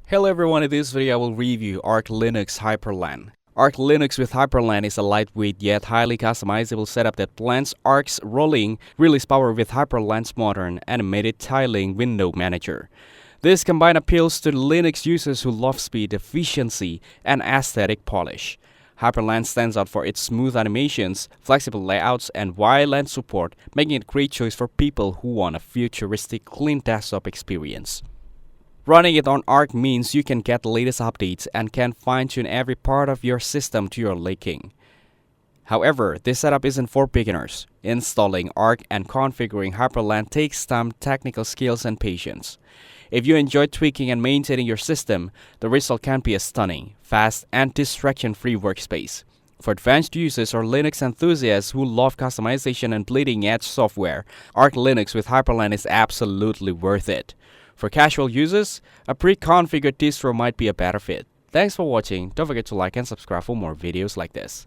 Hello everyone, in this video I will review Arch Linux Hyprland. Arch Linux with Hyprland is a lightweight yet highly customizable setup that blends Arch's rolling release power with Hyprland's modern animated tiling window manager. This combine appeals to the Linux users who love speed, efficiency, and aesthetic polish. Hyprland stands out for its smooth animations, flexible layouts, and wide lens support, making it a great choice for people who want a futuristic, clean desktop experience. Running it on Arch means you can get the latest updates and can fine-tune every part of your system to your liking. However, this setup isn't for beginners. Installing Arch and configuring Hyprland takes time, technical skills, and patience. If you enjoy tweaking and maintaining your system, the result can be a stunning, fast, and distraction-free workspace. For advanced users or Linux enthusiasts who love customization and bleeding-edge software, Arch Linux with Hyprland is absolutely worth it. For casual users, a pre-configured distro might be a better fit. Thanks for watching. Don't forget to like and subscribe for more videos like this.